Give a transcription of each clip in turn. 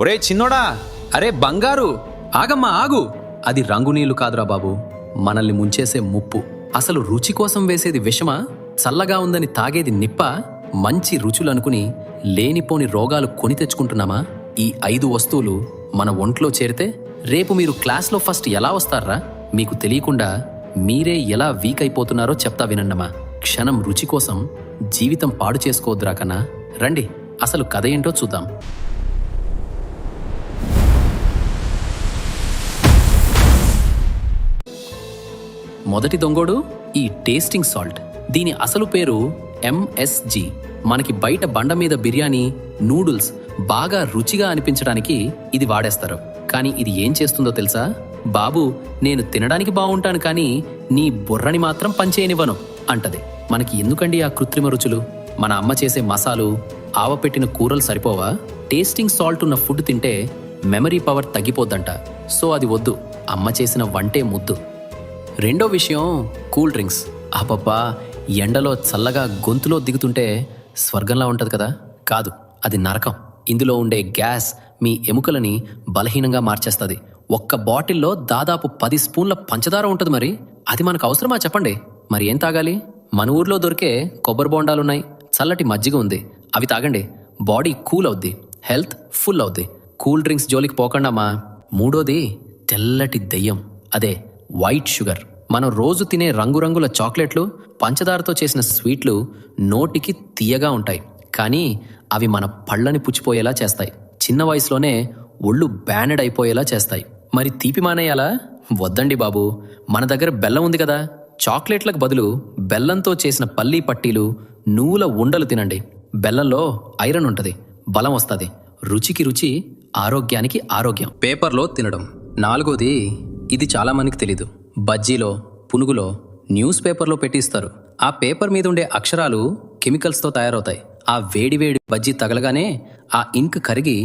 ఒరే చిన్నోడా, అరే బంగారు, ఆగమ్మా ఆగు. అది రంగు నీళ్లు కాదురా బాబు, మనల్ని ముంచేసే ముప్పు. అసలు రుచి కోసం వేసేది విషమా? చల్లగా ఉందని తాగేది నిప్ప? మంచి రుచులనుకుని లేనిపోని రోగాలు కొని తెచ్చుకుంటున్నామా? ఈ 5 వస్తువులు మన ఒంట్లో చేరితే రేపు మీరు క్లాస్లో ఫస్ట్ ఎలా వస్తారా? మీకు తెలియకుండా మీరే ఎలా వీక్ అయిపోతున్నారో చెప్తా వినండమ్మా. క్షణం రుచి కోసం జీవితం పాడు చేసుకోవద్దురా కన్నా. రండి, అసలు కథ ఏంటో చూద్దాం. మొదటి దొంగోడు ఈ టేస్టింగ్ సాల్ట్. దీని అసలు పేరు MSG. మనకి బయట బండ మీద బిర్యానీ, నూడిల్స్ బాగా రుచిగా అనిపించడానికి ఇది వాడేస్తారు. కానీ ఇది ఏం చేస్తుందో తెలుసా? బాబు, నేను తినడానికి బాగుంటాను కానీ నీ బుర్రని మాత్రం పనిచేయనివ్వను అంటది. మనకి ఎందుకండి ఆ కృత్రిమ రుచులు? మన అమ్మ చేసే మసాలు, ఆవపెట్టిన కూరలు సరిపోవా? టేస్టింగ్ సాల్ట్ ఉన్న ఫుడ్ తింటే మెమరీ పవర్ తగ్గిపోద్దంట. సో అది వద్దు, అమ్మ చేసిన వంటే ముద్దు. రెండో విషయం కూల్ డ్రింక్స్. అబ్బబ్బా, ఎండలో చల్లగా గొంతులో దిగుతుంటే స్వర్గంలా ఉంటది కదా? కాదు, అది నరకం. ఇందులో ఉండే గ్యాస్ మీ ఎముకలని బలహీనంగా మార్చేస్తుంది. ఒక్క బాటిల్లో దాదాపు 10 స్పూన్ల పంచదార ఉంటుంది. మరి అది మనకు అవసరమా చెప్పండి? మరి ఏం తాగాలి? మన ఊర్లో దొరికే కొబ్బరి బోండాలున్నాయి, చల్లటి మజ్జిగ ఉంది, అవి తాగండి. బాడీ కూల్ అవుద్ది, హెల్త్ ఫుల్ అవుద్ది. కూల్ డ్రింక్స్ జోలికి పోకండమ్మా. మూడోది తెల్లటి దెయ్యం, అదే వైట్ షుగర్. మనం రోజు తినే రంగురంగుల చాక్లెట్లు, పంచదారతో చేసిన స్వీట్లు నోటికి తీయగా ఉంటాయి, కానీ అవి మన పళ్ళని పుచ్చిపోయేలా చేస్తాయి. చిన్న వయసులోనే ఒళ్ళు బ్యానెడ్ అయిపోయేలా చేస్తాయి. మరి తీపి మానేయాలా? వద్దండి బాబు, మన దగ్గర బెల్లం ఉంది కదా. చాక్లెట్లకు బదులు బెల్లంతో చేసిన పల్లీ పట్టీలు, నువ్వుల ఉండలు తినండి. బెల్లంలో ఐరన్ ఉంటుంది, బలం వస్తుంది. రుచికి రుచి, ఆరోగ్యానికి ఆరోగ్యం. పేపర్లో తినడం. నాలుగోది, ఇది చాలా మందికి తెలీదు. బజ్జీలో, పునుగులో న్యూస్ పేపర్లో పెట్టిస్తారు. ఆ పేపర్ మీద ఉండే అక్షరాలు కెమికల్స్తో తయారవుతాయి. ఆ వేడివేడి బజ్జీ తగలగానే ఆ ఇంక్ కరిగి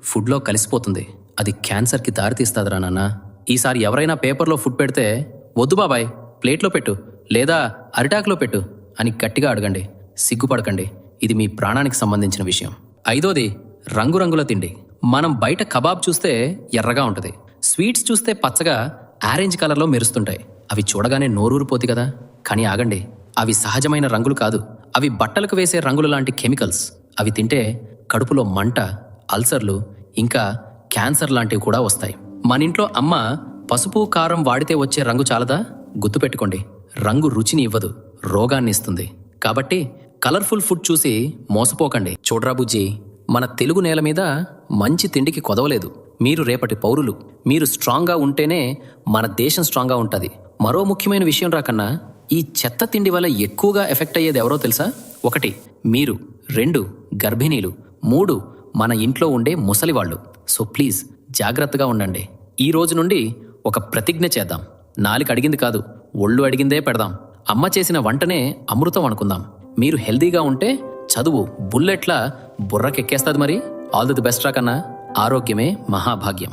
ఫుడ్లో కలిసిపోతుంది. అది క్యాన్సర్కి దారితీస్తుందిరా నాన్న. ఈసారి ఎవరైనా పేపర్లో ఫుడ్ పెడితే వద్దు బాబాయ్, ప్లేట్లో పెట్టు లేదా అరిటాకులో పెట్టు అని గట్టిగా అడగండి. సిగ్గుపడకండి, ఇది మీ ప్రాణానికి సంబంధించిన విషయం. ఐదోది రంగురంగుల తిండి. మనం బయట కబాబ్ చూస్తే ఎర్రగా ఉంటుంది, స్వీట్స్ చూస్తే పచ్చగా ఆరెంజ్ కలర్లో మెరుస్తుంటాయి. అవి చూడగానే నోరూరిపోతి కదా. కానీ ఆగండి, అవి సహజమైన రంగులు కాదు. అవి బట్టలకు వేసే రంగులు లాంటి కెమికల్స్. అవి తింటే కడుపులో మంట, అల్సర్లు, ఇంకా క్యాన్సర్ లాంటివి కూడా వస్తాయి. మన ఇంట్లో అమ్మ పసుపు, కారం వాడితే వచ్చే రంగు చాలదా? గుర్తుపెట్టుకోండి, రంగు రుచిని ఇవ్వదు, రోగాన్ని ఇస్తుంది. కాబట్టి కలర్ఫుల్ ఫుడ్ చూసి మోసపోకండి. చూడరా బుజ్జి, మన తెలుగు నేల మీద మంచి తిండికి కొదవలేదు. మీరు రేపటి పౌరులు. మీరు స్ట్రాంగ్గా ఉంటేనే మన దేశం స్ట్రాంగ్గా ఉంటుంది. మరో ముఖ్యమైన విషయం రాకన్నా, ఈ చెత్త తిండి వల్ల ఎక్కువగా ఎఫెక్ట్ అయ్యేది ఎవరో తెలుసా? 1 మీరు, 2 గర్భిణీలు, 3 మన ఇంట్లో ఉండే ముసలివాళ్ళు. సో ప్లీజ్ జాగ్రత్తగా ఉండండి. ఈ రోజు నుండి ఒక ప్రతిజ్ఞ చేద్దాం. నాలుక అడిగింది కాదు, ఒళ్ళు అడిగిందే పెడదాం. అమ్మ చేసిన వంటనే అమృతం అనుకుందాం. మీరు హెల్దీగా ఉంటే చదువు బుల్లెట్లా బుర్రకెక్కేస్తుంది. మరి ఆల్ ది బెస్ట్ రా కన్నా. ఆరోగ్యమే మహాభాగ్యం.